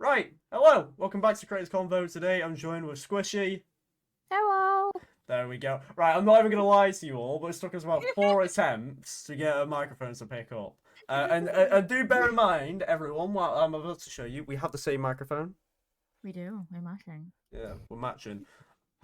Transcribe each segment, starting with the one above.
Right, hello, welcome back to Creators Convo. Today I'm joined with Squishy. Hello. There we go. Right, I'm not even going to lie to you all, but it took us about 4 attempts to get a microphone to pick up. And do bear in mind, everyone, what I'm about to show you, we have the same microphone. We do. We're mashing. Yeah, we're matching.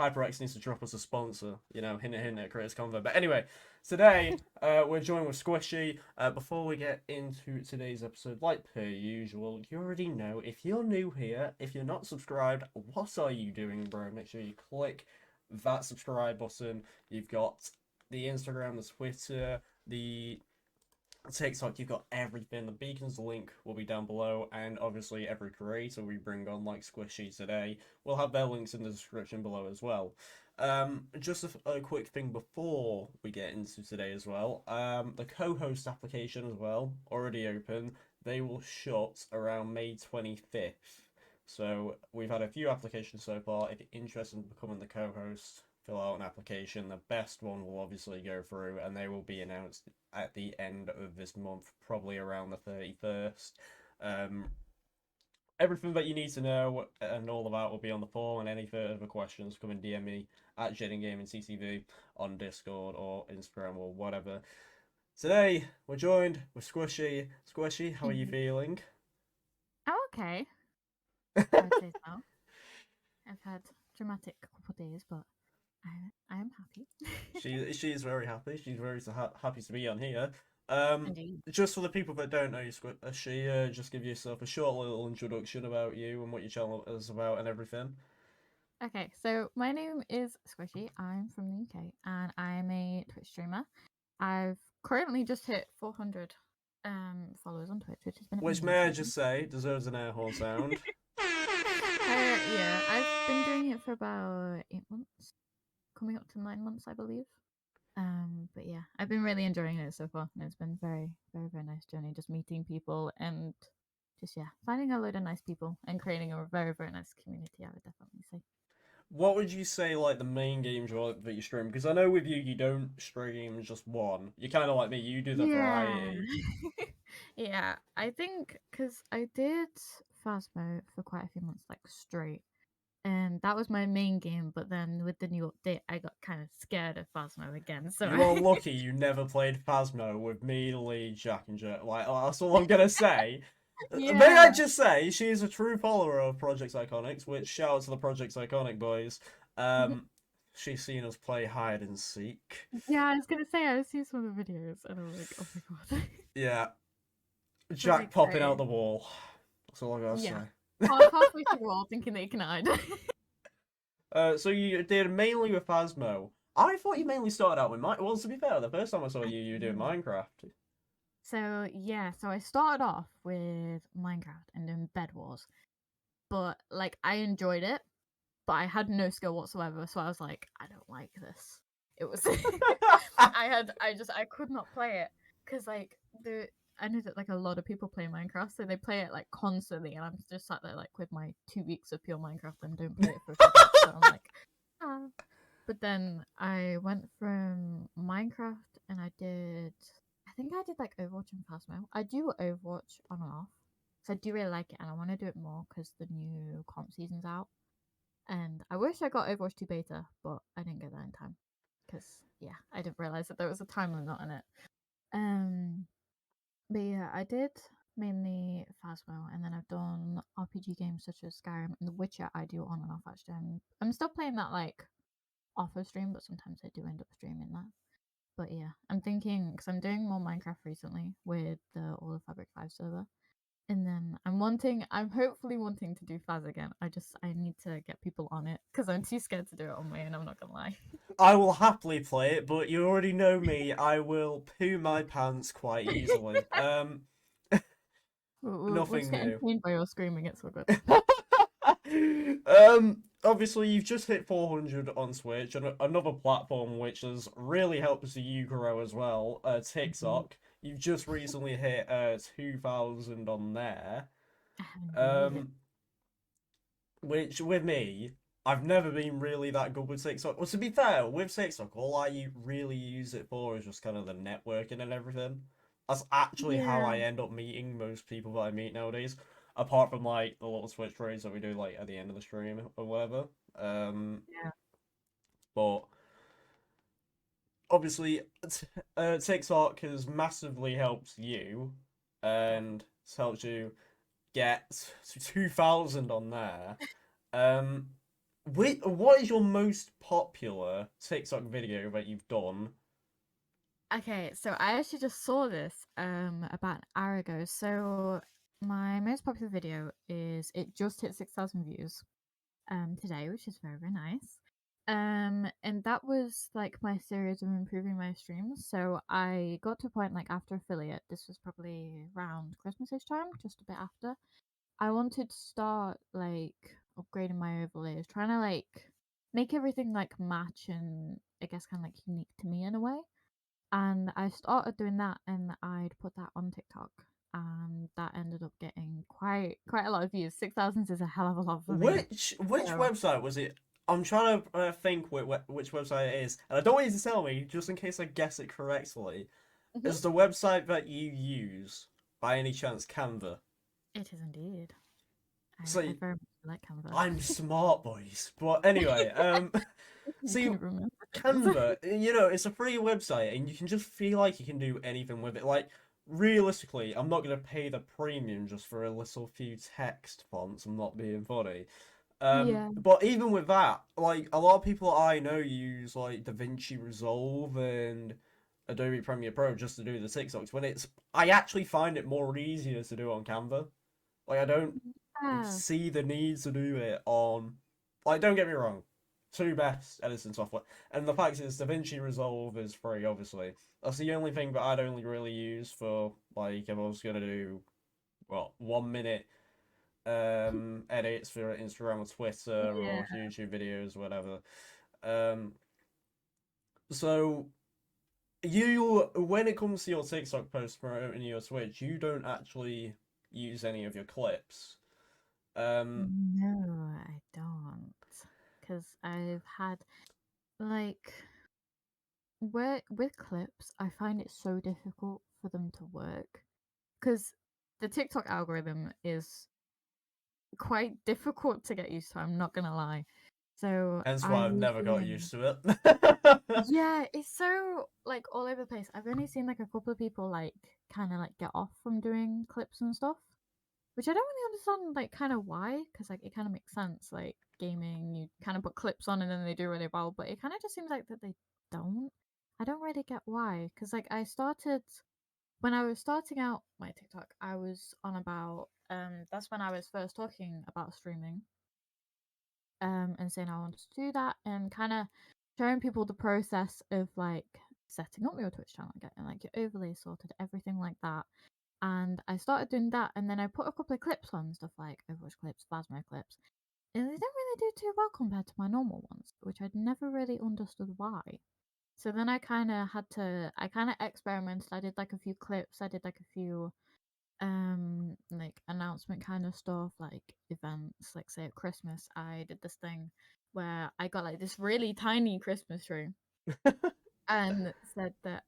HyperX needs to drop us a sponsor, hint at Creators Convo. But anyway, today we're joined with Squishy. Before we get into today's episode, like per usual, you already know, if you're new here, if you're not subscribed, what are you doing, bro? Make sure you click that subscribe button. You've got the Instagram, the Twitter, the TikTok, you've got everything. The Beacons link will be down below, and obviously every creator we bring on, like Squishy today, will have their links in the description below as well. Just a quick thing before we get into today as well. The co-host application as well, already open. They will shut around May 25th. So we've had a few applications so far. If you're interested in becoming the co-host, fill out an application. The best one will obviously go through, and they will be announced at the end of this month, probably around the 31st. Um, Everything that you need to know and all of that will be on the form, and any further questions, come and DM me at JadenGamingCTV on Discord or Instagram or whatever. Today, we're joined with Squishy. Squishy, how are you feeling? Oh, okay. I would say so. I've had dramatic couple of days, but I am happy. She is very happy. She's very happy to be on here. Indeed. Just for the people that don't know you, Squishy, just give yourself a short little introduction about you and what your channel is about and everything. Okay, so my name is Squishy. I'm from the UK and I'm a Twitch streamer. I've currently just hit 400 followers on Twitch, which has been Which, may I amazing. just say, deserves an air horn sound. Yeah, I've been doing it for about 8 months, coming up to 9 months, I believe. But yeah, I've been really enjoying it so far, and it's been very, very, very nice journey. Just meeting people and just finding a load of nice people and creating a very, very nice community. I would definitely say. What would you say, like, the main games that you stream? Because I know with you, you don't stream just one. You're kind of like me, you do the Yeah, variety. yeah. I think because I did Phasmo for quite a few months, like straight, and that was my main game. But then with the new update, I got kind of scared of Phasmo again. So You are lucky you never played Phasmo with me, Lee, Jack, and Jack. Like, that's all I'm gonna say. May I yeah, just say, she is a true follower of Project Iconics, which shout out to the Project Iconic boys. She's seen us play hide and seek. yeah. I was gonna say I see some of the videos, and I was like, oh my god, Yeah, pretty Jack popping out exciting. the wall. That's all I gotta Yeah. say. Halfway through all thinking they can hide. So you did mainly with Phasmo. I thought you mainly started out with Minecraft. Well, to be fair, the first time I saw I you, you were doing did. Minecraft. So I started off with Minecraft and then Bed Wars, but like I enjoyed it, but I had no skill whatsoever. So I was like, I don't like this. It was I could not play it because like the I know that like a lot of people play Minecraft, so they play it like constantly, and I'm just sat there like with my 2 weeks of pure Minecraft and don't play it for a few months. So I'm like, ah. But then I went from Minecraft and I think I did like Overwatch and Phasmo. I do Overwatch on and off. So I do really like it and I want to do it more because the new comp season's out. And I wish I got Overwatch 2 beta, but I didn't get that in time. Because, yeah, I didn't realize that there was a time limit on it. Um, but yeah, I did mainly Phasmo, and then I've done RPG games such as Skyrim and The Witcher. I do on and off actually. I'm still playing that like off of stream, but sometimes I do end up streaming that. But yeah, I'm thinking because I'm doing more Minecraft recently with the All of Fabric 5 server. And then I'm hopefully wanting to do Faz again. I need to get people on it because I'm too scared to do it on my own. I'm not gonna lie. I will happily play it, but you already know me. I will poo my pants quite easily. We'll just Nothing get new. entertained by your screaming. It's all good. Obviously you've just hit 400 on Switch, and another platform which has really helped see you grow as well, Indeed. TikTok. You've just recently hit 2,000 on there. Indeed. Um, which with me, I've never been really that good with TikTok. Well, to be fair, with TikTok, all I really use it for is just kind of the networking and everything. That's actually how Yeah. I end up meeting most people that I meet nowadays. apart from like the little Switch trades that we do like at the end of the stream or whatever. Yeah. But obviously, TikTok has massively helped you, and it's helped you get to 2,000 on there. Um, what is your most popular TikTok video that you've done? Okay, so I actually just saw this about an hour ago. So my most popular video is it just hit 6,000 views today, which is very, very nice. And that was like my series of improving my streams. So I got to a point like after affiliate, this was probably around Christmas-ish time, just a bit after. I wanted to start like upgrading my overlays, trying to like make everything like match and I guess kind of like unique to me in a way. And I started doing that, and I'd put that on TikTok, and that ended up getting quite a lot of views. 6,000 is a hell of a lot for me. Which So, website was it? I'm trying to think which website it is, and I don't want you to tell me just in case I guess it correctly. mhm, Is the website that you use by any chance Canva? it is indeed. I So very much like Canva. I'm smart, boys. But anyway, You see, can remember things. Canva, it's a free website, and you can just feel like you can do anything with it. Like, realistically, I'm not gonna pay the premium just for a little few text fonts. I'm not being funny. Yeah. But even with that, like a lot of people I know use like DaVinci Resolve and Adobe Premiere Pro just to do the TikToks. I actually find it more easier to do on Canva. Like I don't Yeah. see the need to do it on. Like, don't get me wrong, two best editing software, and the fact is, DaVinci Resolve is free. Obviously, that's the only thing that I'd only really use for like if I was gonna do 1 minute edits for Instagram or Twitter Yeah. or YouTube videos, whatever. Um, so when it comes to your TikTok posts promoting your Twitch, you don't actually use any of your clips. Um, No, I don't. Because I've had, like, with clips, I find it so difficult for them to work. Because the TikTok algorithm is quite difficult to get used to, I'm not gonna lie. So hence I why I've was never got doing, used to it. yeah, it's so like all over the place. I've only seen like a couple of people like kind of like get off from doing clips and stuff, which I don't really understand like kind of why, because like it kind of makes sense. Like gaming, you kind of put clips on and then they do really well, but it kind of just seems like that they don't. I don't really get why, because like I started when I was starting out my TikTok, I was on about that's when I was first talking about streaming and saying I wanted to do that and kind of showing people the process of like setting up your Twitch channel, getting like your overlay sorted, everything like that. And I started doing that, and then I put a couple of clips on, stuff like Overwatch clips, Phasmo clips, and they didn't really do too well compared to my normal ones, which I'd never really understood why. So then I kind of experimented. I did like a few clips, I did like a few like announcement kind of stuff, like events, like say at Christmas I did this thing where I got like this really tiny Christmas tree and said that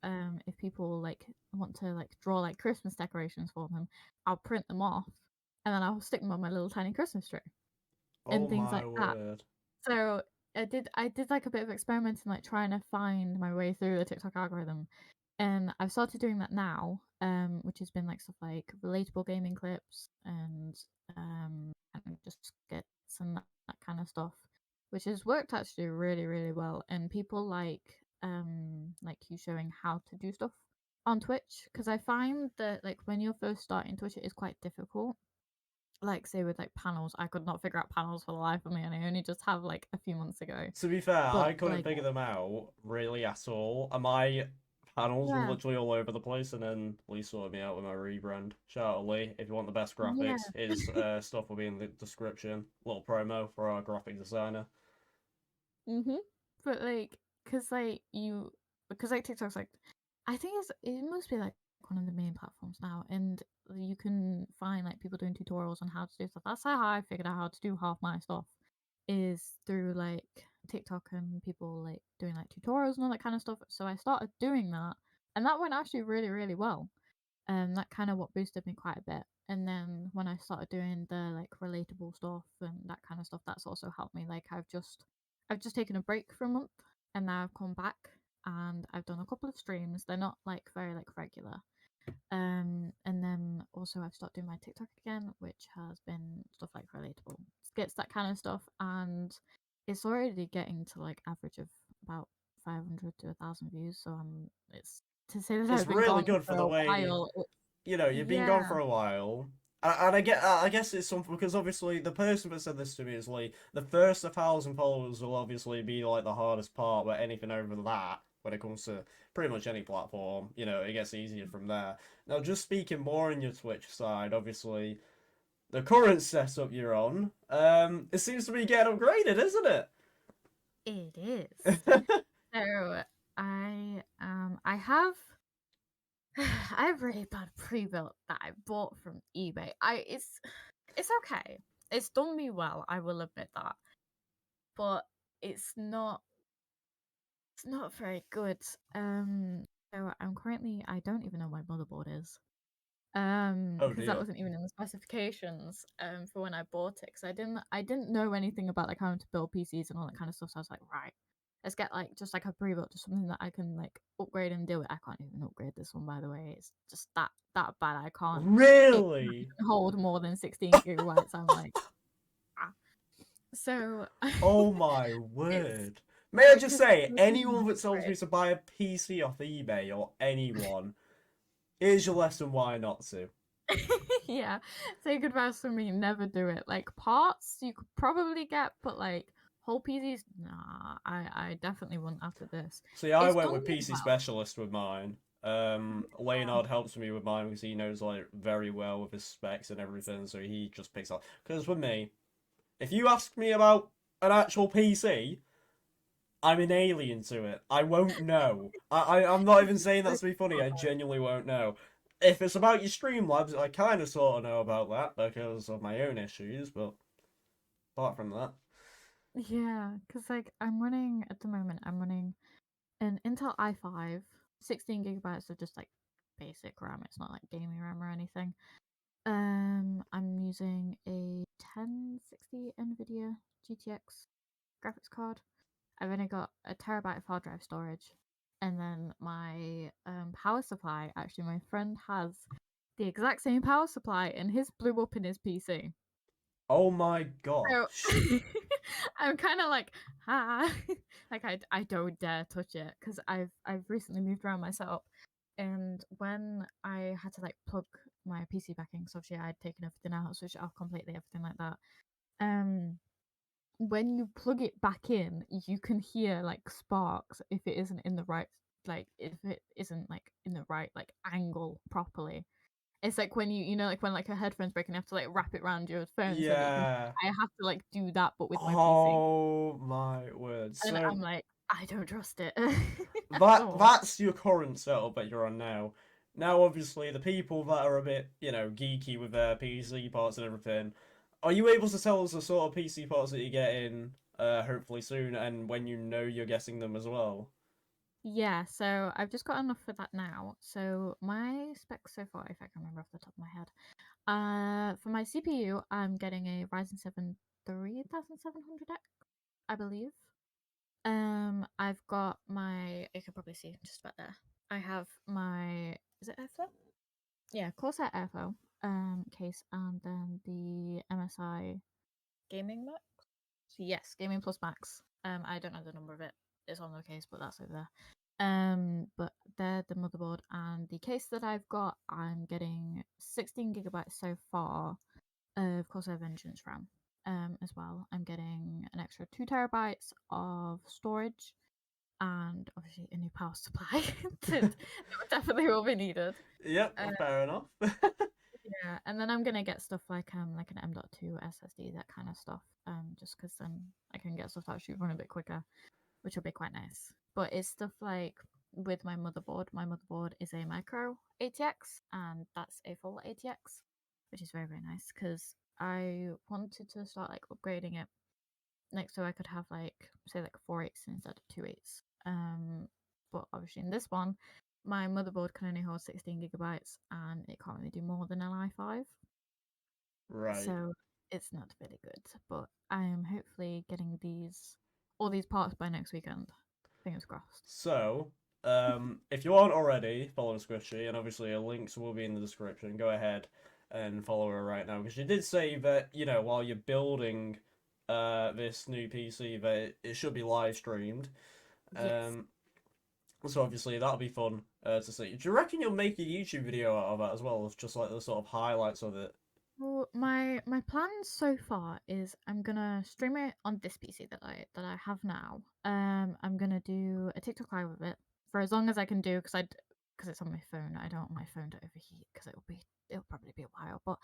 if people like want to like draw like Christmas decorations for them, I'll print them off and then I'll stick them on my little tiny Christmas tree Oh and things my like that. word. So I did like a bit of experimenting, like trying to find my way through the TikTok algorithm, and I've started doing that now, which has been like stuff like relatable gaming clips and just skits and that kind of stuff, which has worked actually really really well, and people like you showing how to do stuff on Twitch, because I find that like when you're first starting Twitch, it is quite difficult. Like say with like panels, I could not figure out panels for the life of me, and I only just have like a few months ago. To be fair, But I couldn't like, figure them out really at all. And my panels were yeah, literally all over the place, and then Lee sorted me out with my rebrand. Shout out Lee, if you want the best yeah, graphics, his stuff will be in the description. Little promo for our graphic designer. mhm. But like, because like TikTok's like, I think it must be like one of the main platforms now, and you can find like people doing tutorials on how to do stuff. That's how I figured out how to do half my stuff, is through like TikTok and people like doing like tutorials and all that kind of stuff. So I started doing that, and that went actually really really well. That kind of what boosted me quite a bit. And then when I started doing the like relatable stuff and that kind of stuff, that's also helped me. Like I've just taken a break for a month, and now I've come back and I've done a couple of streams. They're not like very like regular. And then also I've started doing my TikTok again, which has been stuff like relatable skits, that kind of stuff, and it's already getting to like average of about 500 to 1,000 views. So it's to say that It's I've been really gone good for for the a way, while. you've been gone Yeah, for a while. And I guess it's something because obviously the person that said this to me is like the first 1,000 followers will obviously be like the hardest part, but anything over that, when it comes to pretty much any platform, it gets easier from there. Now, just speaking more on your Twitch side, obviously the current setup you're on, it seems to be getting upgraded, isn't it? it is. So I have I have really bad pre-built that I bought from eBay. It's okay. It's done me well, I will admit that. But it's not very good. So I'm currently, I don't even know what my motherboard is. Oh Because that dear. wasn't even in the specifications for when I bought it, because I didn't know anything about like how to build PCs and all that kind of stuff. So I was like, right, let's get like just like a pre-built, just something that I can like upgrade and do it. I can't even upgrade this one, by the way. It's just that bad. I can't. It can't Really? even hold more than 16 gigabytes. I'm like, ah. So Oh my it's word. May I just because say, the anyone thing that tells is, me to buy a PC off eBay or anyone, here's your lesson why not to. yeah, take advice from me. Never do it. Like parts you could probably get, but like whole PCs, nah. I definitely wouldn't after this. See, I It's went done with me PC well. Specialist with mine. Yeah. Leonard helps me with mine because he knows like very well with his specs and everything, so he just picks up. Because with me, if you ask me about an actual PC, I'm an alien to it. I won't know. I'm not even saying that to be funny. I genuinely won't know. If it's about your Streamlabs, I kind of sort of know about that because of my own issues, but apart from that, Yeah, because like I'm running at the moment, I'm running an Intel i5, 16 gigabytes of just like basic RAM. It's not like gaming RAM or anything. I'm using a 1060 NVIDIA GTX graphics card. I've only got a terabyte of hard drive storage, and then my power supply. Actually, my friend has the exact same power supply, and his blew up in his PC. oh my So gosh. I'm kind of like, ah, like I don't dare touch it because I've recently moved around my setup, and when I had to like plug my PC back in, because obviously I had taken everything out, switched it off completely, everything like that. Um, when you plug it back in, you can hear like sparks if it isn't in the right, like if it isn't like in the right like angle properly. It's like when you know like when like a headphone's breaking, you have to like wrap it around your phone so that you can. Yeah. I have to like do that, but with my PC, Oh my word. and So I'm like, I don't trust it at that all. that's your current setup that you're on now. Now, obviously, the people that are a bit, geeky with their PC parts and everything, are you able to tell us the sort of PC parts that you're getting, hopefully soon, and when you know you're getting them as well? Yeah, so I've just got enough for that now. So my specs so far, if I can remember off the top of my head, for my CPU, I'm getting a Ryzen 7 3700X, I believe. I've got my. You can probably see just about there. I have my. Is it Airflow? Yeah, Corsair Airflow case, and then the MSI Gaming Max. Yes, Gaming Plus Max. I don't know the number of it. It's on the case, but that's over there. But they're the motherboard and the case that I've got. I'm getting 16 gigabytes so far. Of course, I have Vengeance RAM. As well, I'm getting an extra 2 terabytes of storage, and obviously a new power supply. that definitely will be needed. Yep, Uh, fair enough. yeah, and then I'm gonna get stuff like an M.2 SSD, that kind of stuff. Just because then I can get stuff that should run a bit quicker, which will be quite nice. But it's stuff like with my motherboard. My motherboard is a micro ATX, and that's a full ATX, which is very very nice because I wanted to start like upgrading it next, so I could have like say like 4 8s instead of 2 8s. But obviously in this one, my motherboard can only hold 16 gigabytes, and it can't really do more than an i5. Right. So it's not very good. But I am hopefully getting all these parts by next weekend. Fingers crossed. So, if you aren't already following Squishy, and obviously her links will be in the description, go ahead and follow her right now because she did say that while you're building this new PC that it should be live streamed. Yes. Um, so obviously that'll be fun to see. Do you reckon you'll make a YouTube video out of that as well, as just like the sort of highlights of it? Well, my plan so far is I'm gonna stream it on this PC that I have now. I'm gonna do a TikTok live with it for as long as I can do because it's on my phone. I don't want my phone to overheat because it'll probably be a while. But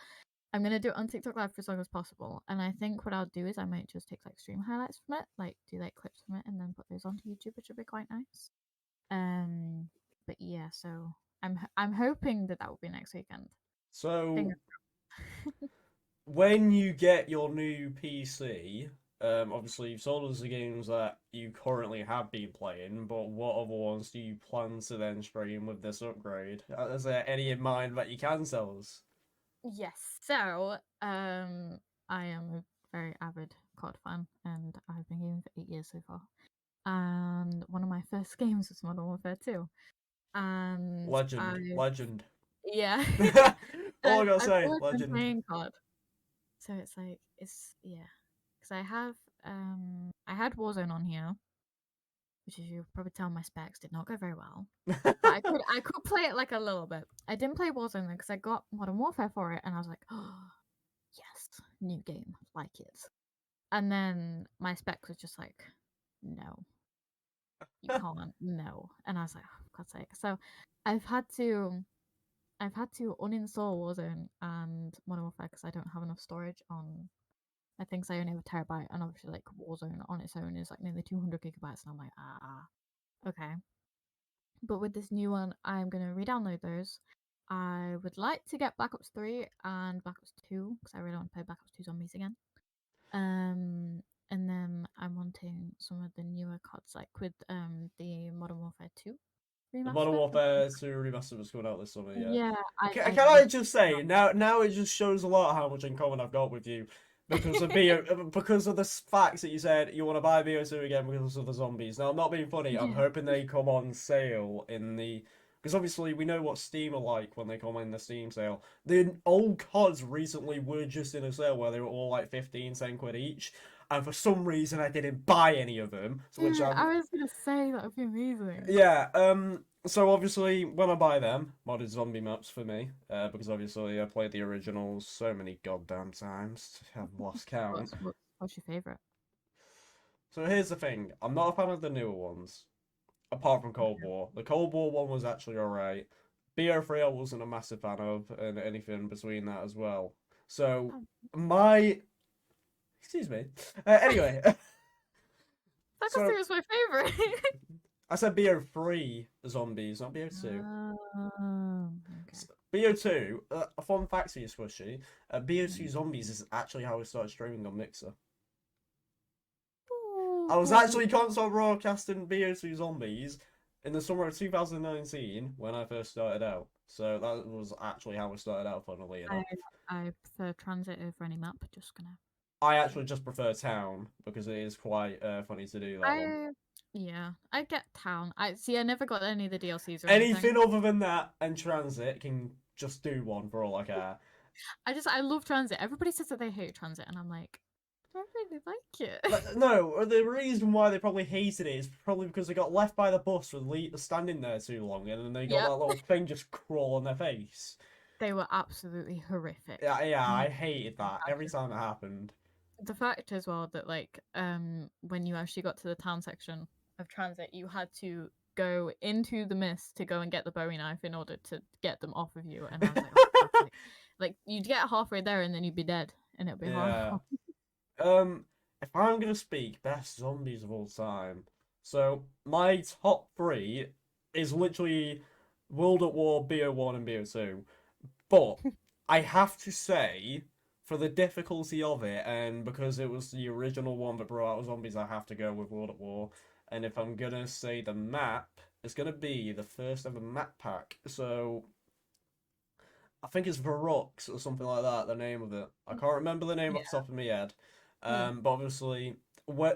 I'm gonna do it on TikTok live for as long as possible. And I think what I'll do is I might just take like stream highlights from it, like do like clips from it, and then put those onto YouTube, which would be quite nice. Um, but yeah, so I'm hoping that will be next weekend. So Fingers. when you get your new PC, obviously you've sold us the games that you currently have been playing, but what other ones do you plan to then stream with this upgrade? Is there any in mind that you can sell us? Yes. So, I am a very avid COD fan, and I've been gaming for 8 years so far. And one of my first games was Modern Warfare 2. And Legend, legend. yeah, All I gotta I've say, always been legend. playing COD. So it's like yeah, because I had Warzone on here, which as you'll probably tell my specs did not go very well. But I could play it like a little bit. I didn't play Warzone though because I got Modern Warfare for it, and I was like, oh yes, new game, like it. And then my spec was just like, no, you can't, no. And I was like, oh, for God's sake. So I've had to I've had to uninstall Warzone and Modern Warfare because I don't have enough storage on my things. I only have a terabyte, and obviously like Warzone on its own is like nearly 200 gigabytes, and I'm like, okay. But with this new one, I'm gonna re-download those. I would like to get Black Ops 3 and Black Ops 2 because I really want to play Black Ops 2 Zombies again. And then I'm wanting some of the newer CODs, like with the Modern Warfare 2 The Modern remaster. Warfare 2 remaster was coming out this summer, yeah. Yeah, I Can I really just say now it just shows a lot how much in common I've got with you because of because of the facts that you said you want to buy BO2 again because of the zombies. Now I'm not being funny. I'm yeah. hoping they come on sale in the because obviously we know what Steam are like when they come in the Steam sale. The old CODs recently were just in a sale where they were all like 15 10 quid each, and for some reason I didn't buy any of them, which Dude, I'm I was gonna say that would be amazing. yeah, so obviously when I buy them, modded zombie maps for me, because obviously I played the originals so many goddamn times, I've lost count. What's your favorite? So here's the thing, I'm not a fan of the newer ones, apart from Cold War. The Cold War one was actually alright. BO3 I wasn't a massive fan of, and anything between that as well. So, Oh, my... Excuse me. Anyway, Black Ops 3 so was my favorite. I said BO3 zombies, not BO2. Okay. BO2, a fun fact for you, Squishy, BO2 Zombies is actually how I started streaming on Mixer. I was actually console broadcasting BO2 Zombies in the summer of 2019 when I first started out. So that was actually how I started out, funnily I enough. I prefer transit over any map. Just gonna I say. actually just prefer Town because it is quite funny to do that one. I Yeah, I get town. I see. I never got any of the DLCs or anything. Anything other than that and Transit can just do one for all I care. I love transit. Everybody says that they hate transit, and I'm like, I really like it. No, the reason why they probably hated it is probably because they got left by the bus with standing there too long, and then they got Yep, that little thing just crawl on their face. they were absolutely horrific. Yeah, And I hated that every time it happened. the fact as well that like when you actually got to the town section of transit, you had to go into the mist to go and get the Bowie knife in order to get them off of you. And I was like, oh, for God's sake. Like you'd get halfway there and then you'd be dead, and it'd be Yeah. horrible. Um, if I'm gonna speak best zombies of all time, so my top three is literally World at War, BO1, and BO2. But I have to say, for the difficulty of it, and because it was the original one that brought out zombies, I have to go with World at War. And if I'm gonna say the map, it's gonna be the first ever map pack. So I think it's Varrox or something like that. The name of it. I can't remember the name off the Yeah. top of my head. Yeah. But obviously,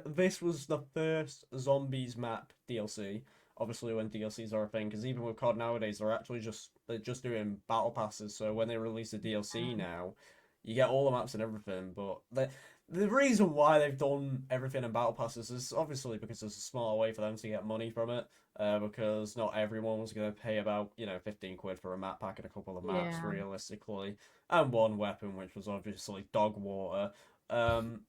this was the first zombies map DLC. Obviously, when DLCs are a thing, because even with COD nowadays, they're just doing battle passes. So when they release a DLC now, you get all the maps and everything. But the reason why they've done everything in battle passes is obviously because it's a smarter way for them to get money from it. Because not everyone was going to pay about 15 quid for a map pack and a couple of maps Yeah. realistically, and one weapon, which was obviously dog water. Um,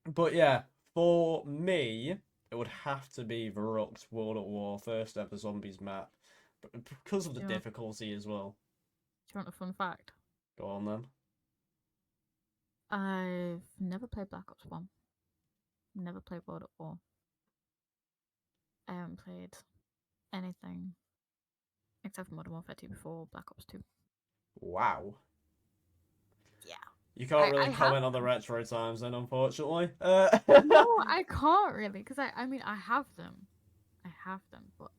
but yeah, for me, it would have to be Varrock's World at War first ever zombies map, because of the Do you want, difficulty as well. do you want a fun fact? Go on then. I've never played Black Ops 1. Never played World at War. I haven't played anything except for Modern Warfare 2 before Black Ops 2. Wow. Yeah. You can't I really have comment on the retro times then, unfortunately. no, I can't really because I mean I have them. I have them, but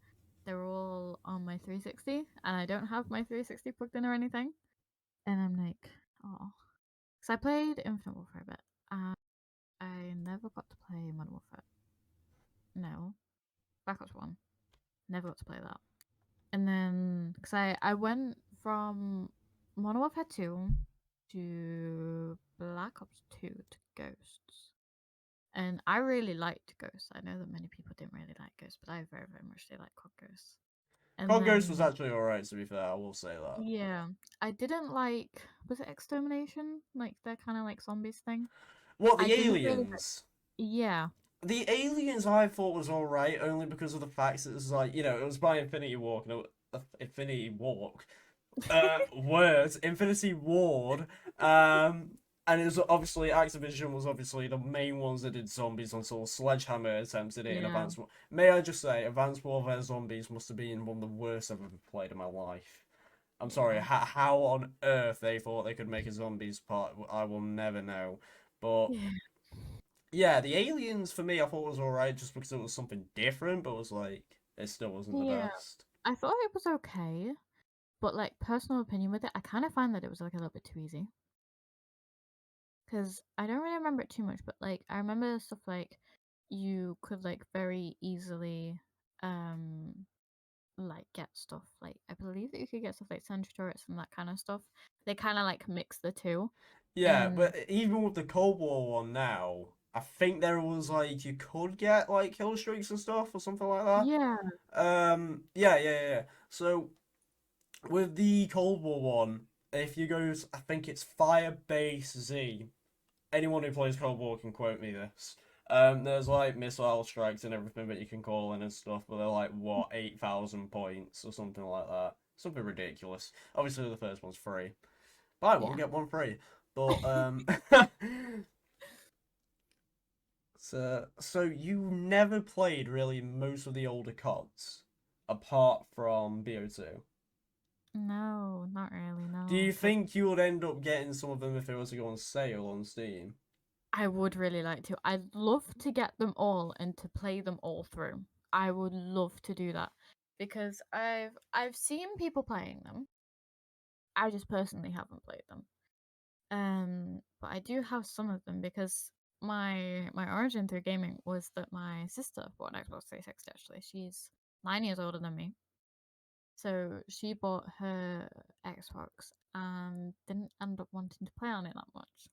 they're all on my 360 and I don't have my 360 plugged in or anything. And I'm like, oh. Because I played Infinite Warfare a bit. And I never got to play Modern Warfare. No. Black Ops 1. Never got to play that. And then, because I went from Modern Warfare 2 to Black Ops 2 to Ghosts. And I really liked Ghosts. I know that many people didn't really like Ghosts, but I very, very much did like COD Ghosts. And COD Ghost was then, actually alright, to be fair, I will say that. yeah, I didn't like, was it Extermination? Like, their kind of like zombies thing? What, I the didn't really, aliens? yeah, The aliens I thought was alright, only because of the fact that it was like, it was by Infinity Walk, no, Infinity Walk, words, Infinity Ward, and it was obviously, Activision was obviously the main ones that did zombies until Sledgehammer attempted it in yeah, Advanced May I just say, Advanced Warfare Zombies must have been one of the worst I've ever played in my life. I'm sorry, yeah. how on earth they thought they could make a zombies part, I will never know. But Yeah. yeah, the aliens for me I thought was alright just because it was something different, but it was like it still wasn't the Yeah. best. I thought it was okay, but like personal opinion with it, I kind of find that it was like a little bit too easy. Because I don't really remember it too much, but like I remember stuff like you could like very easily um like get stuff like I believe that you could get stuff like sentry turrets and that kind of stuff. They kind of like mix the two. Yeah, And but even with the Cold War one now, I think there was like you could get like kill streaks and stuff or something like that. yeah, Yeah. So with the Cold War one, if you go, I think it's Firebase Z. Anyone who plays Cold War can quote me this. There's like missile strikes and everything that you can call in and stuff, but they're like what 8,000 points or something like that. Something ridiculous. Obviously, the first one's free. Buy one yeah. get one free. But so you never played really most of the older CODs apart from BO2. No, not really, Do no. you But think you would end up getting some of them if they were to go on sale on Steam? I would really like to. I'd love to get them all and to play them all through. I would love to do that because I've seen people playing them. I just personally haven't played them. But I do have some of them because my origin through gaming was that my sister bought an Xbox 360 actually. She's 9 years older than me. So she bought her Xbox and didn't end up wanting to play on it that much.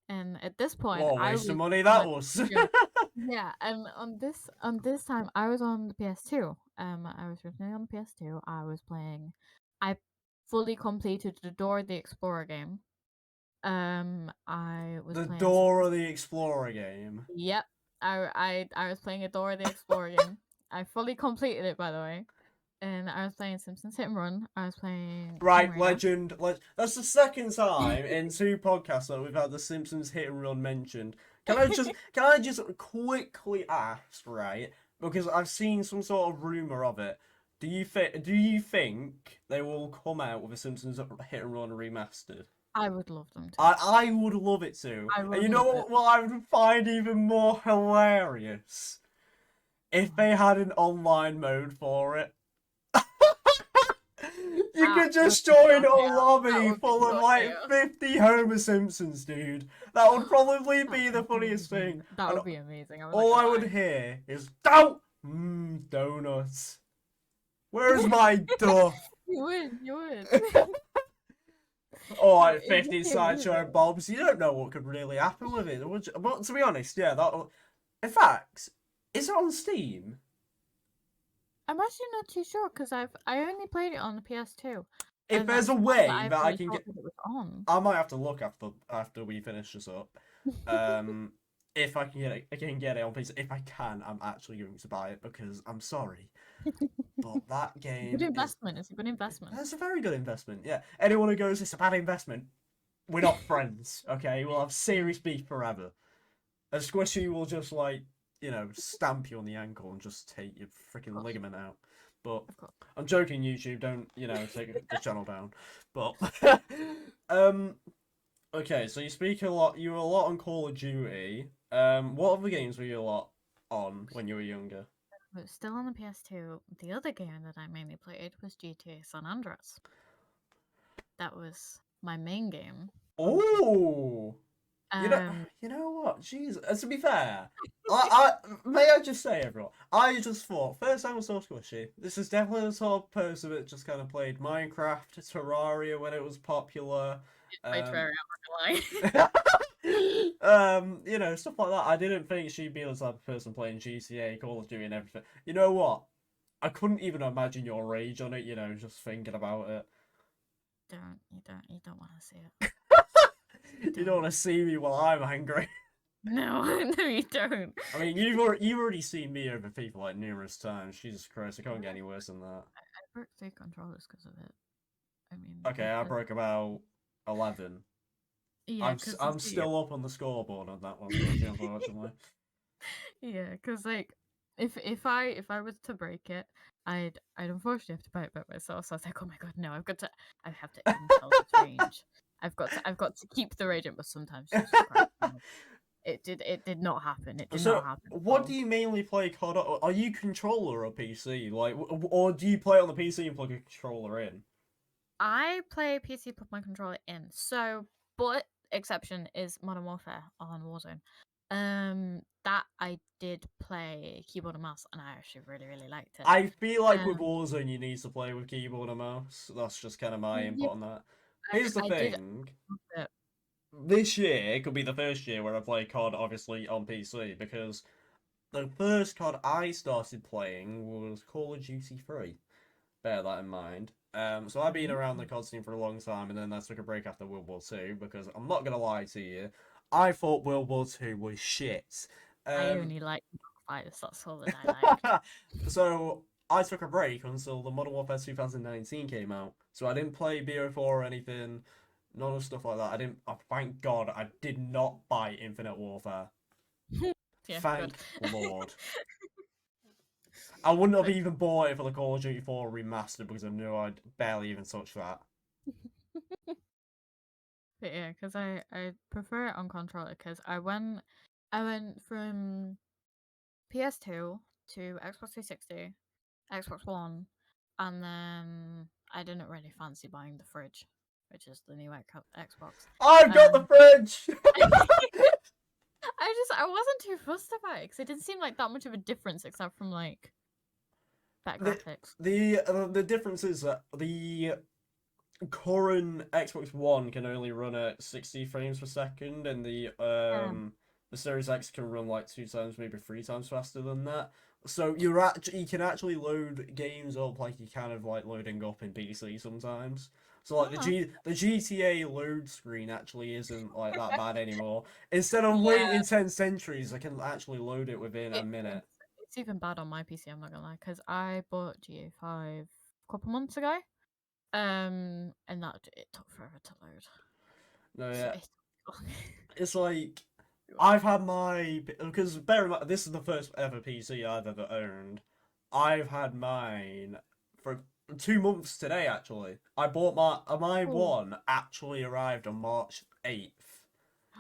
And at this point, What a I waste of was money on that my was. yeah, yeah. And on this time, I was on the PS2. I was originally on the PS2. I was playing. I fully completed the Dora the Explorer game. I was The playing some. Dora the Explorer game. Yep, I was playing a Dora the Explorer game. I fully completed it, by the way. And I was playing Simpsons Hit and Run. I was playing Tomb Right, Raider. legend. That's the second time in two podcasts that we've had the Simpsons hit and run mentioned. Can I just quickly ask, right? Because I've seen some sort of rumor of it. Do you think they will come out with a Simpsons hit and run remastered? I would love them to. I would love it to. I And would you know love it. what I would find even more hilarious? If What? they had an online mode for it. You That could would just be join your a chaos. That lobby would be full of your like chaos. 50 Homer Simpsons, dude. That would probably be the That'd be funniest amazing. thing. That And would be amazing. I'm not all gonna I would lie. hear is "Don't, donuts. Where's my duff?" You would. You would. All No, right, it 50 would be sideshow amazing. bulbs. You don't know what could really happen with it. But to be honest, yeah, that. In fact, is it on Steam? I'm actually not too sure because I only played it on the PS2, If and there's a that's why that way I that I really can thought get, that it was on. I might have to look after we finish this up. Um, if I can get it on PC. If I can, I'm actually going to buy it because I'm sorry, but that Good game is investment. It's a good investment. that's a very good investment. Yeah, anyone who goes it's a bad investment, we're not friends. Okay, we'll have serious beef forever. And Squishy will just like stamp you on the ankle and just take your Of freaking course. ligament out. But Of course. I'm joking, YouTube. Don't take the channel down. But um. Okay, so you speak a lot. You were a lot on Call of Duty. What other games were you a lot on when you were younger? But still on the PS2, the other game that I mainly played was GTA San Andreas. That was my main game on the PS2. Oh, you know, Um, you know what? Jeez, to be fair, may I just say, everyone, I just thought first time I saw Squishy, this is definitely the sort of person that just kind of played Minecraft, Terraria when it was popular. played Um, Terraria, I'm not gonna lie. stuff like that. I didn't think she'd be the type of person playing GTA, Call of Duty, and everything. You know what? I couldn't even imagine your rage on it. Just thinking about it. You don't want to see it. You You don't don't. want to see me while I'm angry. No, no, you don't. I mean, you've already seen me over people like numerous times. Jesus Christ, I can't get any worse than that. I broke 3 controllers because of it. I mean, Okay, I broke about 11. yeah, because I'm still up on the scoreboard on that one, Squishy, unfortunately. yeah, because like if I was to break it, I'd unfortunately have to buy it by myself. So I was like, oh my god, no, I have to impel this rage. I've got to keep the rage in, but sometimes Jesus Christ, no. It did not happen. It did not So, happen at what do all. you mainly play COD on? Are you controller or PC? Like, or do you play on the PC and plug a controller in? I play PC, put my controller in. So, but exception is Modern Warfare on Warzone. That I did play keyboard and mouse, and I actually really really liked it. I feel like with Um, Warzone you need to play with keyboard and mouse. That's just kind of my yeah, input on that. Here's the I did thing. love it. This year could be the first year where I play COD obviously on PC because the first COD I started playing was Call of Duty 3. Bear that in mind. So I've been around the COD scene for a long time, and then I took a break after World War Two because I'm not gonna lie to you, I thought World War Two was shit. I Um, only like fights. That's all that I liked. so I took a break until the Modern Warfare 2019 came out. So I didn't play BO4 or anything, none of stuff like that. I didn't. Oh, thank God, I did not buy Infinite Warfare. Yeah, good. Thank Lord. I wouldn't have But even bought it for the Call of Duty 4 remastered because I knew I'd barely even touch that. but yeah, because I prefer it on controller because I went from PS2 to Xbox 360, Xbox One, and then I didn't really fancy buying the fridge, which is the new Xbox. I've got the Um, fridge. I wasn't too fussed about it because it didn't seem like that much of a difference except from like better the graphics. the difference is that the current Xbox One can only run at 60 frames per second, and Um, the Series X can run like 2 times, maybe 3 times faster than that. So you can actually load games up like you kind of like loading up in PC sometimes. So like oh, the GTA load screen actually isn't like that bad anymore. Instead of yeah, waiting 10 centuries, I can actually load it within a it, minute. it's even bad on my PC. I'm not gonna lie because I bought GA5 a couple months ago. And that it took forever to load. No, So yeah, it took it's like too long. I've had my because bear in mind this is the first ever PC I've ever owned. I've had mine for 2 months today. Actually, I bought my Oh. one actually arrived on March 8th,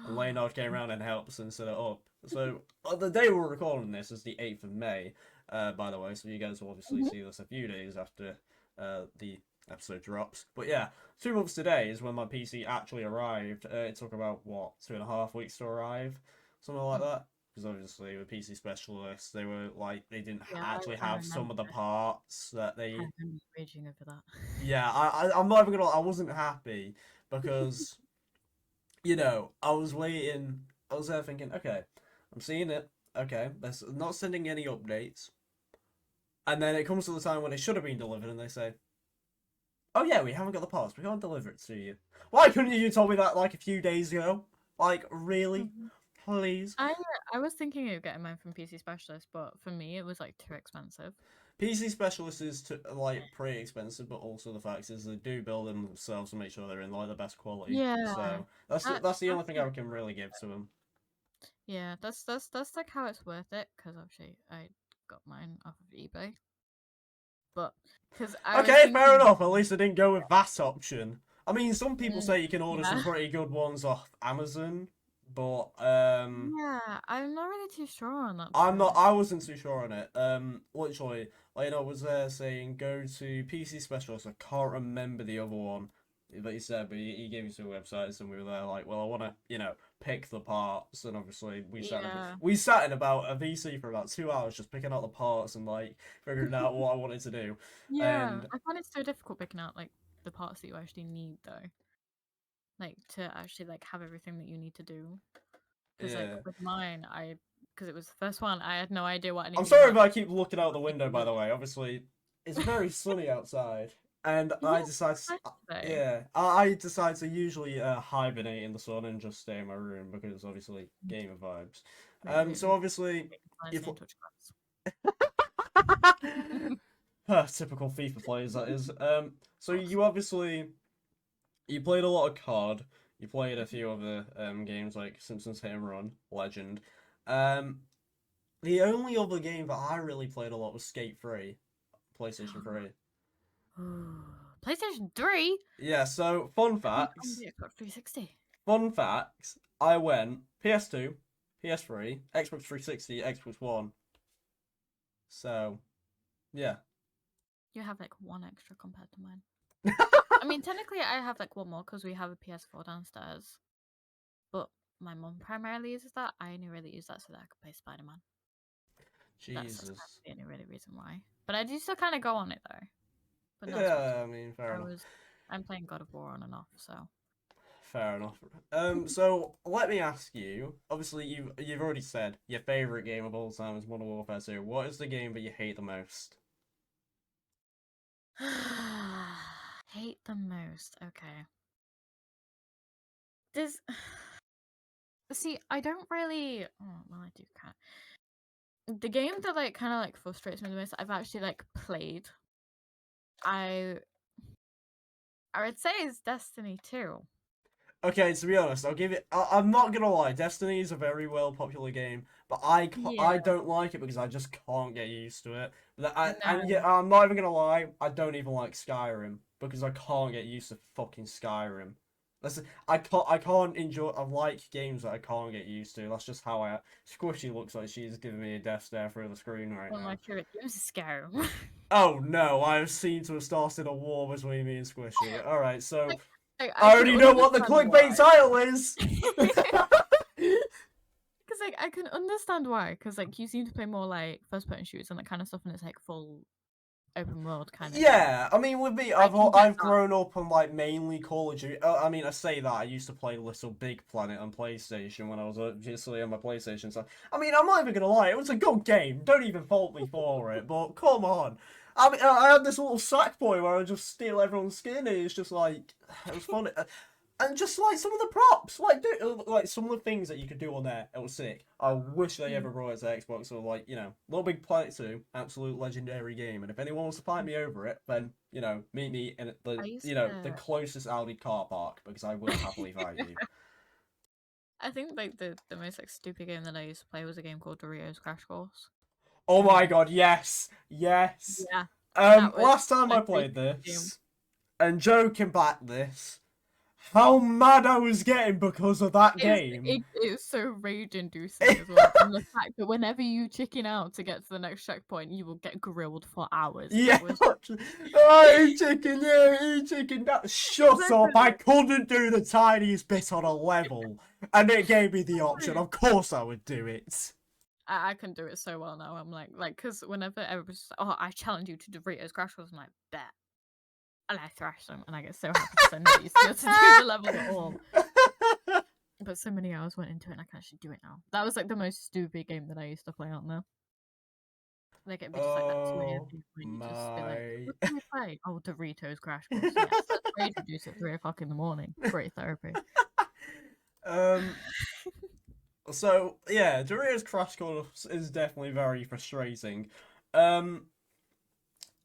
and Leonard came around and helped us and set it up. So the day we're recording this is the 8th of May. By the way, so you guys will obviously Mhm. see this a few days after the episode drops. But yeah, 2 months today is when my PC actually arrived. It took about what 2.5 weeks to arrive, something like that. Because obviously with PC specialists, they were like they didn't Yeah, actually I have some remember of the this. parts that I they. remember raging over that. Yeah, I'm not even gonna. I wasn't happy because I was waiting. I was there thinking, okay, I'm seeing it. Okay, they're not sending any updates. And then it comes to the time when it should have been delivered, and they say, "Oh yeah, we haven't got the parts. We can't deliver it to you." Why couldn't you told me that like a few days ago? Like really, Mhm. please. I was thinking of getting mine from PC Specialist, but for me it was like too expensive. PC specialists is like pretty expensive, but also the fact is they do build them themselves to make sure they're in like the best quality. Yeah, So that's that that's the only that's thing like I can really give to them. yeah, that's like how it's worth it because obviously I got mine off of eBay, but because I was Okay, fair thinking, enough. At least I didn't go with that option. I mean, some people mm, say you can order some yeah, pretty good ones off Amazon, but yeah, I'm not really too sure on that to be I'm not. honest. I wasn't too sure on it. Literally, like I was there saying go to PC Specialist. I can't remember the other one that he said, but he gave me some websites, and we were there like, well, I want to, pick the parts, and obviously Yeah, we sat in about a VC for about 2 hours just picking out the parts and like figuring out what I wanted to do, yeah, and I find it so difficult picking out like the parts that you actually need though, like to actually like have everything that you need to do. Because like yeah. with mine, because it was the first one, I had no idea what I'm anything sorry if was. I keep looking out the Like, window. By the way, obviously it's very sunny outside, and yeah, it's nice today. I decide to usually hibernate in the sun and just stay in my room because obviously gamer vibes. So obviously I you stay in touch class. typical FIFA players that is. So you obviously you played a lot of COD. You played a few other games like Simpsons Hit and Run, Legend. Um, the only other game that I really played a lot was Skate 3, PlayStation 3. PlayStation 3? Yeah, so fun I think on facts. the Xbox 360. Fun facts. I went PS2, PS3, Xbox 360, Xbox One. So, yeah. You have like one extra compared to mine. I mean, technically, I have like one more because we have a PS4 downstairs. But my mom primarily uses that. I only really use that so that I could play Spider Man. That's kind Jesus. of the only really reason why. But I do still kind of go on it though. But not as much. Yeah, I mean, fair I enough. was, I'm playing God of War on and off, so. Fair enough. So let me ask you. Obviously, you've already said your favorite game of all time is Modern Warfare 2. What is the game that you hate the most? Hate the most. Okay. There's see, I don't really. Oh, well, I do kind. The game that like kind of like frustrates me the most, I've actually like played. I I would say is Destiny 2. Okay, to be honest, I'll give it. I'm not gonna lie. Destiny is a very well popular game, but I Yeah. don't like it because I just can't get used to it. And No. yeah, I'm not even gonna lie. I don't even like Skyrim because I can't get used to fucking Skyrim. I can't enjoy. I like games that I can't get used to. That's just how I. Squishy looks like she's giving me a death stare through the screen right One of now. my favorite games is Skyrim. Oh no! I seem to have started a war between me and Squishy. All right, so like, I I can already know what the understand clickbait why. title is. Because like I can understand why. Because like you seem to play more like first-person shooters and that kind of stuff, and it's like full open world kind of thing. Yeah, I mean, with me, I I've can get I've that. grown up on like mainly Call of Duty. I mean, I say that I used to play Little Big Planet on PlayStation when I was obviously on my PlayStation. So, I mean, I'm not even gonna lie, it was a good game. Don't even fault me for it. But come on, I mean, I had this little sack boy where I just steal everyone's skin, and it's just like it was fun. And just like some of the props, like some of the things that you could do on there, it was sick. I wish they Mm. ever brought it to Xbox. Or like, Little Big Planet 2, absolute legendary game. And if anyone wants to find me over it, then meet me in I the used the to. closest Audi car park because I will happily fight you. I think like the most like stupid game that I used to play was a game called Doritos Crash Course. Oh my Um, god, yes, yes. yeah, that was Last time my I played favorite game. this, and Joe can back this. how mad I was getting because of that It's game. it's so rage-inducing as well, and the fact that whenever you chicken out to get to the next checkpoint, you will get grilled for hours. Yeah, It was oh, eat chicken, yeah, eat chicken. Shut up! I exactly. couldn't do the tiniest bit on a level, and it gave me the option. Of course, I would do it. I can do it so well now. I'm like, because whenever everybody's just like, "Oh, I challenge you to Doritos Crash Course," I'm like, "Bet," and I thrash them, and I get so happy because I know you still to do the level at all. But so many hours went into it, and I can actually do it now. That was like the most stupid game that I used to play on there. Like it'd be just like that 2 a.m. Oh thing where you just be like, my. "What do we play?" "Oh, Doritos Crash Course." Yes, let's rage reduce at 3 o'clock in the morning. Great therapy. um. So yeah, Doritos Crash Course is definitely very frustrating. Um.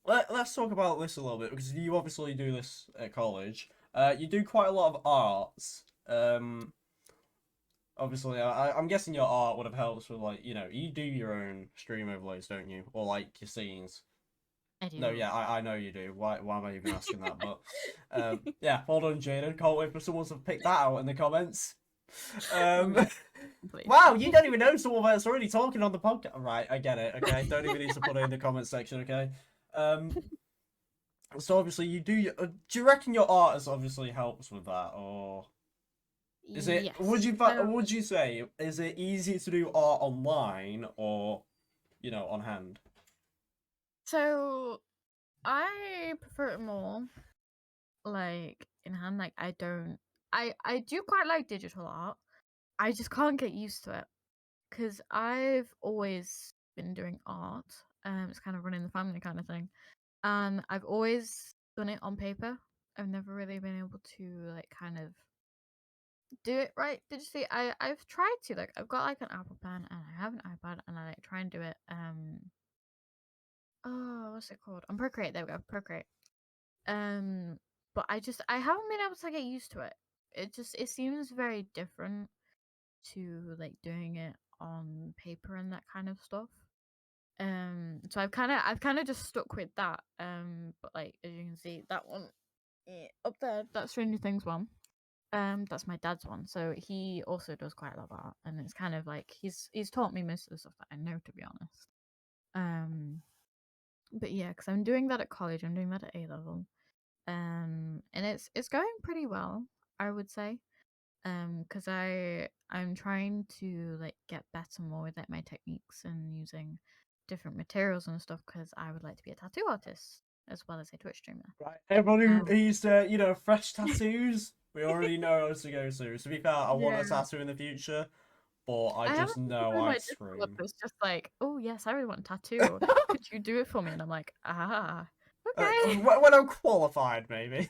Let's talk about this a little bit because you obviously do this at college. You do quite a lot of arts. Obviously, I'm guessing your art would have helped with like you do your own stream overlays, don't you, or like your scenes. I No, do. yeah, I know you do. Why am I even asking that? But yeah, well done, Jaden. Can't wait for someone to pick that out in the comments. Um, Yeah, completely wow, fine. you don't even know someone that's already talking on the podcast. Right, I get it. Okay, don't even need to put it in the comment section. Okay. Um, so obviously you do. Do you reckon your art has obviously helps with that, or is it? Yes. Would you say is it easier to do art online or on hand? So I prefer it more like in hand. Like I don't. I do quite like digital art. I just can't get used to it because I've always been doing art. It's kind of running the family kind of thing, and I've always done it on paper. I've never really been able to like kind of do it right digitally. I've tried to like I've got like an Apple Pen and I have an iPad and I like try and do it. Oh, what's it called? On Procreate. There we go, Procreate. Um, but I haven't been able to get used to it. It seems very different to like doing it on paper and that kind of stuff. So I've kind of just stuck with that. But like as you can see, that one up there, that's Stranger Things one. That's my dad's one. So he also does quite a lot of art, and it's kind of like he's taught me most of the stuff that I know, to be honest. Um, but yeah, because I'm doing that at college. I'm doing that at A level. And it's going pretty well, I would say. Because I'm trying to like get better more with like my techniques and using different materials and stuff. Because I would like to be a tattoo artist as well as a Twitch streamer. Right, everyone who Um, needs fresh tattoos, we already know how to go to. To be fair, I want a yeah. tattoo in the future, but I I have just people know in my I'd Discord scream. that's just like, "Oh yes, I really want a tattoo. Could you do it for me?" And I'm like, "Ah, okay." When I'm qualified, maybe.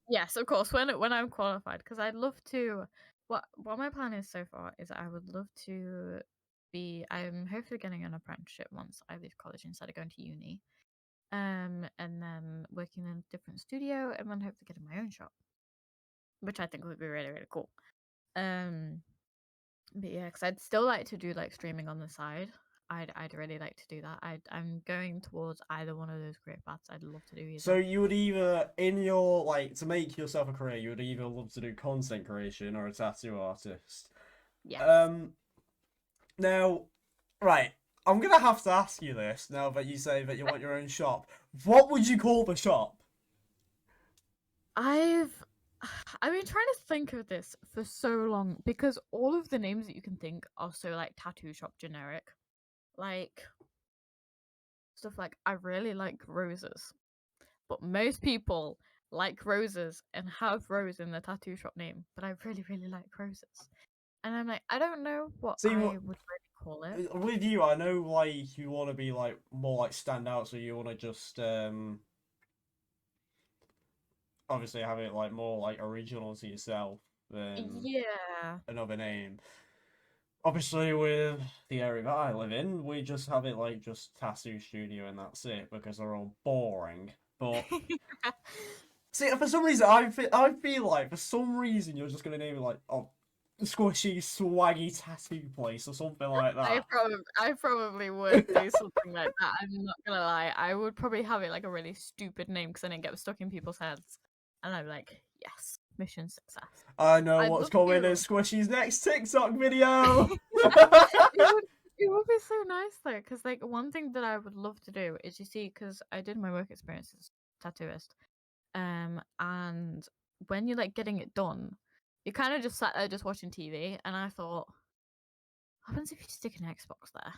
Yes, of course. When I'm qualified, because I'd love to. What my plan is so far is I would love to be. I'm hopefully getting an apprenticeship once I leave college instead of going to uni. And then working in a different studio, and then hopefully getting my own shop, which I think would be really really cool. Um, but yeah, because I'd still like to do like streaming on the side. I'd really like to do that. I'm going towards either one of those career paths. I'd love to do So either. you would either, in your like, to make yourself a career, you would either love to do content creation or a tattoo artist. Yes. Um, Now, right, I'm gonna have to ask you this now that you say that you want your own shop. What would you call the shop? I've I've been trying to think of this for so long because all of the names that you can think are so like tattoo shop generic. Like stuff like I really like roses. But most people like roses and have rose in the tattoo shop name, but I really, really like roses. And I'm like, I don't know what See, I would really call it. with you, I know like you want to be like more like stand out, so you want to just obviously have it like more like original to yourself than Yeah. another name. Obviously, with the area that I live in, we just have it like just Tattoo Studio and that's it because they're all boring. But see, for some reason, I feel like for some reason you're just gonna name it like squishy swaggy tattoo place or something like that. I probably would do something like that. I'm not gonna lie. I would probably have it like a really stupid name because then it gets stuck in people's heads. And I'm like, yes. mission success. I know I'd what's love coming in to. Squishy's next TikTok video. It would be so nice though, because like one thing that I would love to do is you see, because I did my work experience as tattooist, and when you're like getting it done, you kind of just sat there just watching TV, and I thought, what happens if you stick an Xbox there?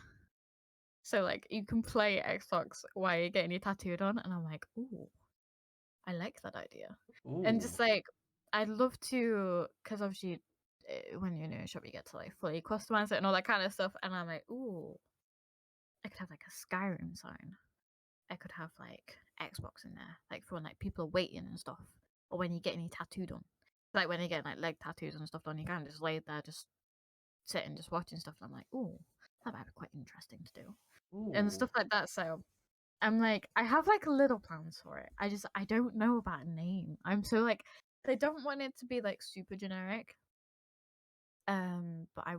So like you can play Xbox while you're getting your tattoo done, and I'm like, ooh, I like that idea. And Ooh. just like I'd love to, because obviously when you're in a shop you get to like fully customize it and all that kind of stuff, and I'm like, ooh, I could have like a Skyrim sign. I could have like Xbox in there, like for when like people are waiting and stuff, or when you get any tattoo done. Like when you get like leg tattoos and stuff done, you kind of just lay there, just sitting, just watching stuff. And I'm like, ooh, that might be quite interesting to do, and Ooh. stuff like that. So I'm like, I have like little plans for it. I don't know about a name. I'm so like, I don't want it to be like super generic. But I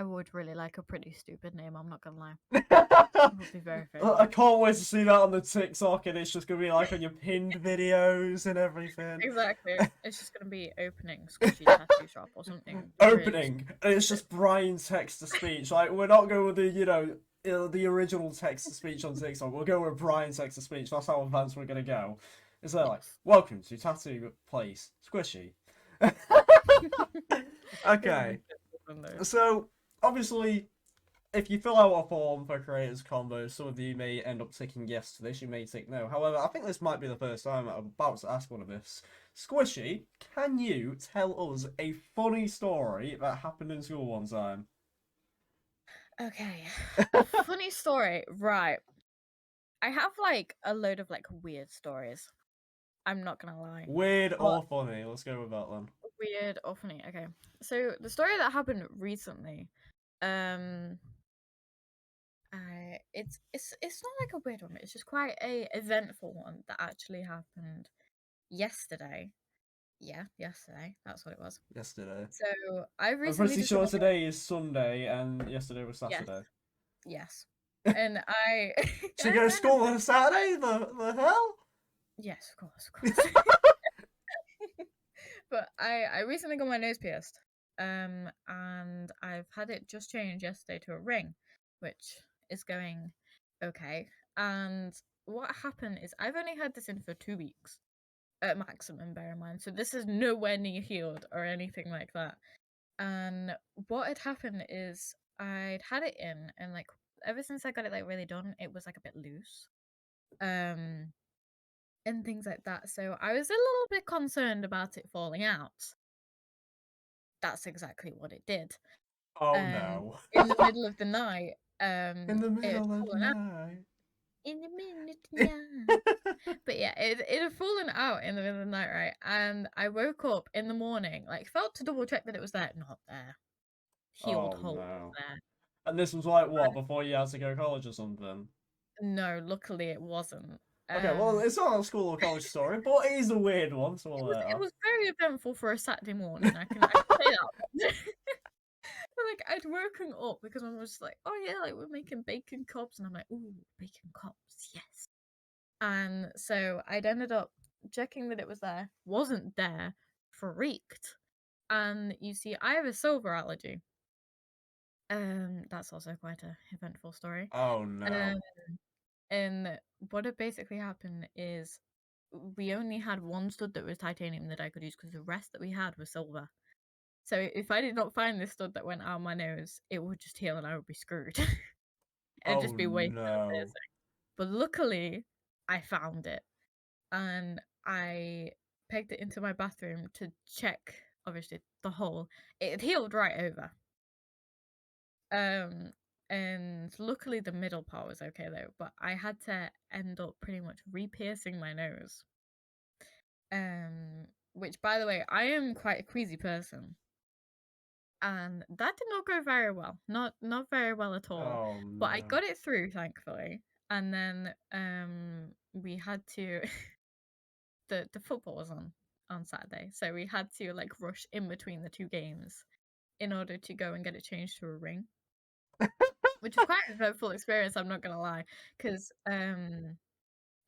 would really like a pretty stupid name. I'm not gonna lie. It would be very, very I good. can't wait to see that on the TikTok, and it's just gonna be like on your pinned videos and everything. Exactly. It's just gonna be opening squishy tattoo shop or something really Opening, and it's stupid. just Brian's text to speech. Like, we're not going with the original text to speech on TikTok. We'll go with Brian's text to speech. That's how advanced we're gonna go. Is that like, Yes. welcome to Tattoo Place Squishy. It would be Okay, good though. so obviously, if you fill out a form for Creators Convo, some of you may end up ticking yes to this, you may tick no. However, I think this might be the first time I'm about to ask one of this. Squishy, can you tell us a funny story that happened in school one time? Okay. A funny story, right. I have like a load of like weird stories. I'm not gonna lie. Weird But or funny? Let's go with that then. weird or funny. Okay. So the story that happened recently, um it's not like a weird one, it's just quite a eventful one that actually happened yesterday. Yeah, yesterday. That's what it was. Yesterday. So I I'm recently pretty just got sure my today is Sunday and yesterday was yes, Saturday. yes. And I So you I go to kind of school on a Saturday? The hell? yes, of course. But I recently got my nose pierced. And I've had it just changed yesterday to a ring, which is going okay. And what happened is I've only had this in for 2 weeks at maximum, bear in mind. So this is nowhere near healed or anything like that. And what had happened is I'd had it in, and like ever since I got it like really done, it was like a bit loose. Um and things like that. So I was a little bit concerned about it falling out. That's exactly what it did. Oh no. In the middle of the night, In the it had middle of fallen out night. in the middle of the night. But yeah, it had fallen out in the middle of the night, right? And I woke up in the morning, like felt to double check that it was there, not there. Healed Oh hole no. there. And this was like what, before you had to go to college or something? No, luckily it wasn't. Okay, well, Um, it's not a school or college story, but it is a weird one, so we'll let it it off. was very eventful for a Saturday morning. I can say that. But like I'd woken up because I was like, oh yeah, like we're making bacon cobs, and I'm like, ooh, bacon cobs, yes. And so I'd ended up checking that it was there, wasn't there, freaked. And you see, I have a silver allergy. That's also quite a eventful story. Oh no. Um, and what had basically happened is we only had one stud that was titanium that I could use because the rest that we had was silver. So if I did not find this stud that went out my nose, it would just heal and I would be screwed. It'd Oh just be wasted on no. piercing. But luckily, I found it and I pegged it into my bathroom to check, obviously, the hole. It had healed right over. Um, and luckily the middle part was okay though, but I had to end up pretty much re-piercing my nose. Which by the way, I am quite a queasy person. And that did not go very well. Not very well at all. Oh But I no. got it through, thankfully. And then we had to the football was on Saturday, so we had to like rush in between the two games in order to go and get it changed to a ring, which was quite an eventful experience. I'm not gonna lie, because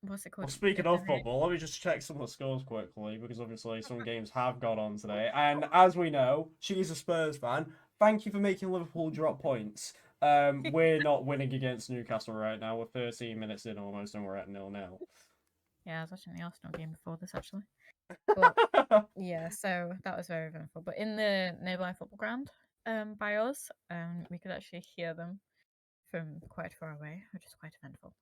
what's it Well, called? speaking of football, let me just check some of the scores quickly because obviously some games have gone on today. And as we know, she's a Spurs fan. Thank you for making Liverpool drop points. We're not winning against Newcastle right now. We're 13 minutes in almost, and we're at 0-0. Yeah, I was watching the Arsenal game before this actually. But yeah, so that was very eventful. But in the nearby football ground, by us, we could actually hear them from quite far away, which is quite eventful.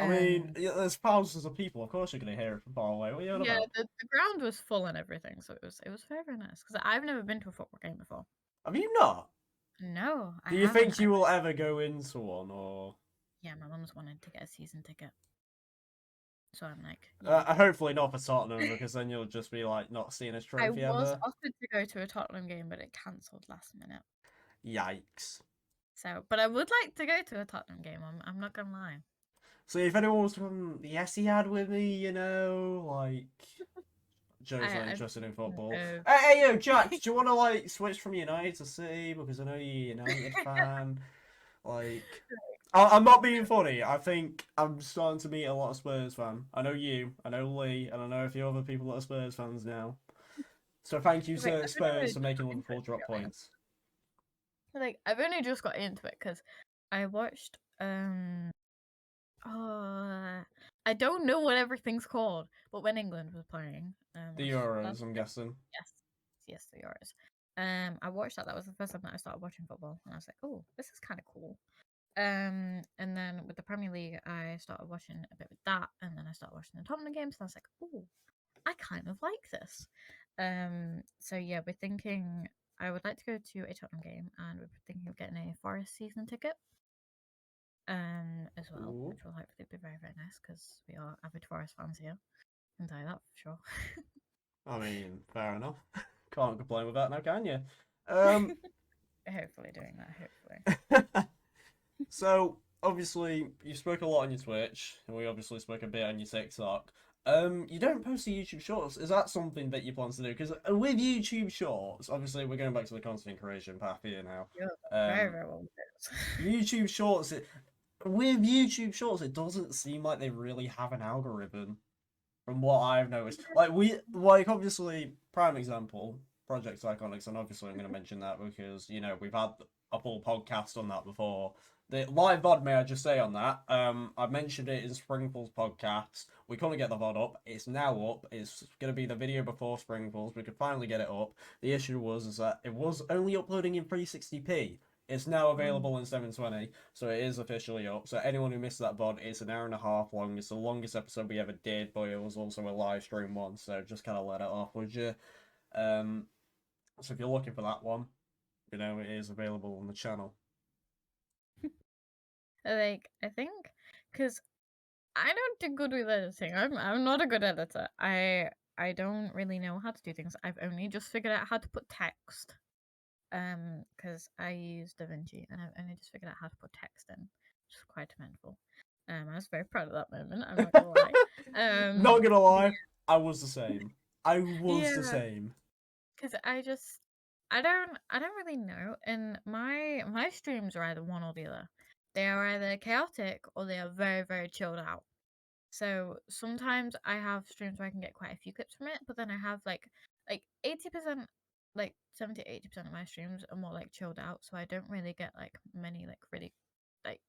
I mean, there's thousands of people. Of course, you're gonna hear it from far away. What are you on Yeah, about? the ground was full and everything, so it was very very nice. Because I've never been to a football game before. Have you not? No, I Do you haven't. think you will ever go into one, or? Yeah, my mum's wanted to get a season ticket, so I'm like, yeah. Hopefully not for Tottenham, because then you'll just be like not seeing a I trophy was ever. offered to go to a Tottenham game, but it cancelled last minute. Yikes. So, but I would like to go to a Tottenham game. I'm not gonna lie. So if anyone was from the Etihad with me, like Joe's not I've interested in football. uh, Hey, yo, Jack, do you want to like switch from United to City because I know you're a United fan? Like, I'm not being funny. I think I'm starting to meet a lot of Spurs fans. I know you, I know Lee, and I know a few other people that are Spurs fans now. So thank you like to I've only Spurs for just making got into Liverpool it, to be drop honest. points. Like I've only just got into it because I watched uh I don't know what everything's called, but when England was playing, The which Euros, last I'm year, guessing. yes, the Euros. I watched that. That was the first time that I started watching football, and I was like, oh, this is kind of cool. And then with the Premier League, I started watching a bit with that, and then I started watching the Tottenham games, and I was like, oh, I kind of like this. So yeah, we're thinking I would like to go to a Tottenham game, and we're thinking of getting a Forest season ticket, as well, Ooh. which will hopefully be very very nice because we are avid Forest fans here. I can tell you that for sure. I mean, fair enough. Can't complain with that now, can you? Hopefully doing that. Hopefully. So obviously you spoke a lot on your Twitch, and we obviously spoke a bit on your TikTok. You don't post the YouTube Shorts. Is that something that you plan to do? Because with YouTube Shorts, obviously we're going back to the content creation path here now. Yeah, very Um, very well with this. YouTube Shorts, with YouTube Shorts, it doesn't seem like they really have an algorithm from what I've noticed. Like obviously, prime example, Project Iconics, and obviously I'm going to mention that because we've had a full podcast on that before. The live VOD, may I just say on that? I mentioned it in Springfall's podcast. We couldn't get the VOD up. It's now up. It's going to be the video before Springfall's. We could finally get it up. The issue is that it was only uploading in 360p. It's now available in 720, so it is officially up. So anyone who missed that VOD, it's an hour and a half long. It's the longest episode we ever did, but it was also a live stream one, so just kind of let it off, would you? So if you're looking for that one, it is available on the channel. Like I think because I don't do good with editing. I'm not a good editor. I don't really know how to do things. I've only just figured out how to put text. Because I use DaVinci and I've only just figured out how to put text in, which is quite eventful. I was very proud of that moment. I'm not gonna lie. Not gonna But lie, I was the same. I was the yeah, same. because I don't really know. And my streams are either one or the other. They are either chaotic or they are very very chilled out. So sometimes I have streams where I can get quite a few clips from it, but then I have like 80%, like 70-80% of my streams are more like chilled out, so I don't really get like many like really like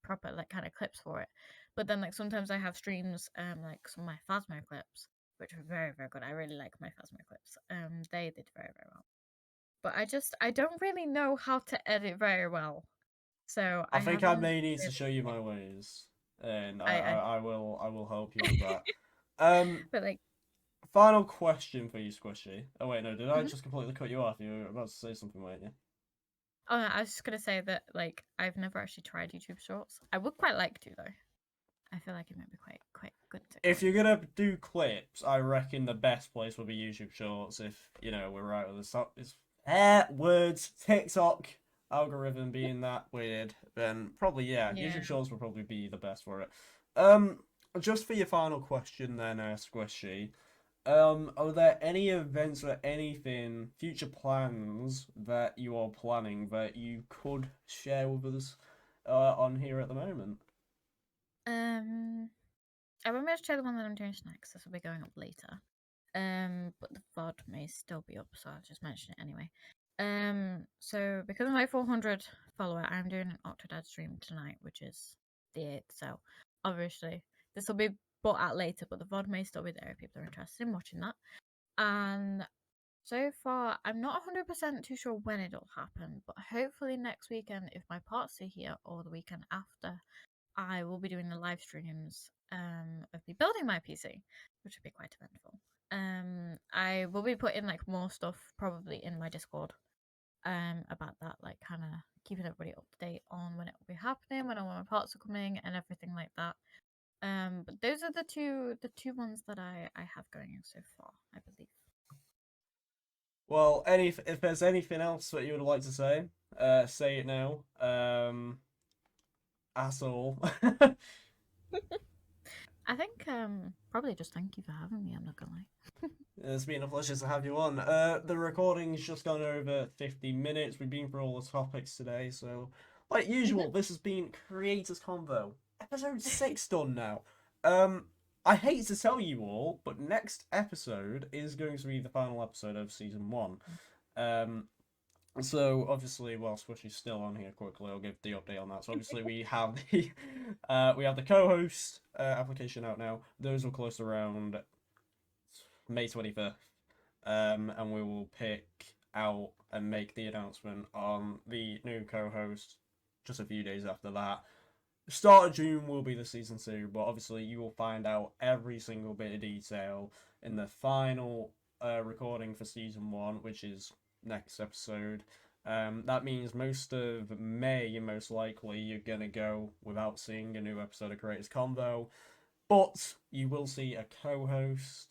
proper like kind of clips for it. But then like sometimes I have streams like some of my Phasmo clips, which are very very good. I really like my Phasmo clips. They did very very well. But I don't really know how to edit very well. So I I think I haven't may need to really show you my ways, and I I will help you with that. Um, but like Final question for you, Squishy. Oh wait, no, did I mhm. just completely cut you off? You were about to say something, weren't you? Oh, no, I was just gonna say that like I've never actually tried YouTube Shorts. I would quite like to though. I feel like it might be quite good If you're technology. gonna do clips, I reckon the best place would be YouTube Shorts. If we're right with the stuff. It's words TikTok algorithm being that weird, then probably yeah, Yeah. YouTube Shorts would probably be the best for it. Um, just for your final question, then, Squishy. Are there any events or anything, future plans that you are planning that you could share with us on here at the moment? Um. I won't be able to show the one that I'm doing tonight because this will be going up later. But the VOD may still be up, so I'll just mention it anyway. So because of my 400 follower, I'm doing an Octodad stream tonight, which is the 8th. So obviously this will be brought out later, but the VOD may still be there if people are interested in watching that. And so far, I'm not 100% too sure when it'll happen, but hopefully next weekend, if my parts are here, or the weekend after, I will be doing the live streams of me building my PC, which will be quite eventful. I will be putting like more stuff probably in my Discord about that, like kind of keeping everybody up to date on when it will be happening, when all my parts are coming, and everything like that. But those are the two ones that I have going in so far, I believe. Well, if there's anything else that you would like to say it now. At all. I think probably just thank you for having me. I'm not gonna lie. It's been a pleasure to have you on. The recording's just gone over 50 minutes. We've been through all the topics today, so like usual, this has been Creators Convo. Episode 6 done now. I hate to tell you all, but next episode is going to be the final episode of season 1. So obviously, while Squishy's still on here, quickly I'll give the update on that. So obviously we have the co-host application out now. Those will close around May 25th, and we will pick out and make the announcement on the new co-host just a few days after that. Start of June will be the season 2, but obviously you will find out every single bit of detail in the final recording for season 1, which is next episode. That means most of May, most likely, you're gonna go without seeing a new episode of Creators Convo, but you will see a co-host,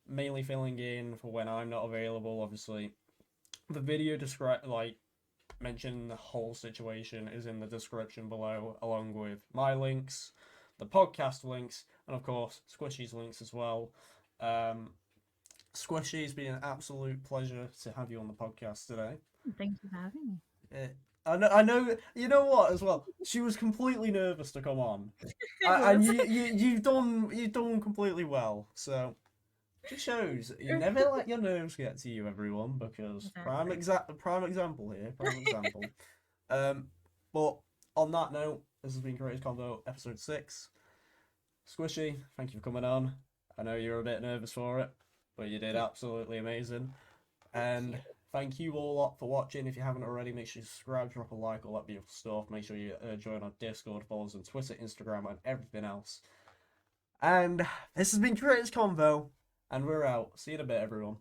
mainly filling in for when I'm not available. Obviously, the video mention the whole situation is in the description below, along with my links, the podcast links, and of course Squishy's links as well. Squishy, it's been an absolute pleasure to have you on the podcast today. Thank you for having me. I know. You know what? As well, she was completely nervous to come on, and you've done completely well. So just shows you never let your nerves get to you, everyone, because prime example here, prime example. But on that note, this has been Creators Convo episode 6. Squishy, thank you for coming on. I know you're a bit nervous for it, but you did absolutely amazing. And thank you all lot for watching. If you haven't already, make sure you subscribe, drop a like, all that beautiful stuff. Make sure you join our Discord, follow us on Twitter, Instagram, and everything else. And this has been Creators Convo, and we're out. See you in a bit, everyone.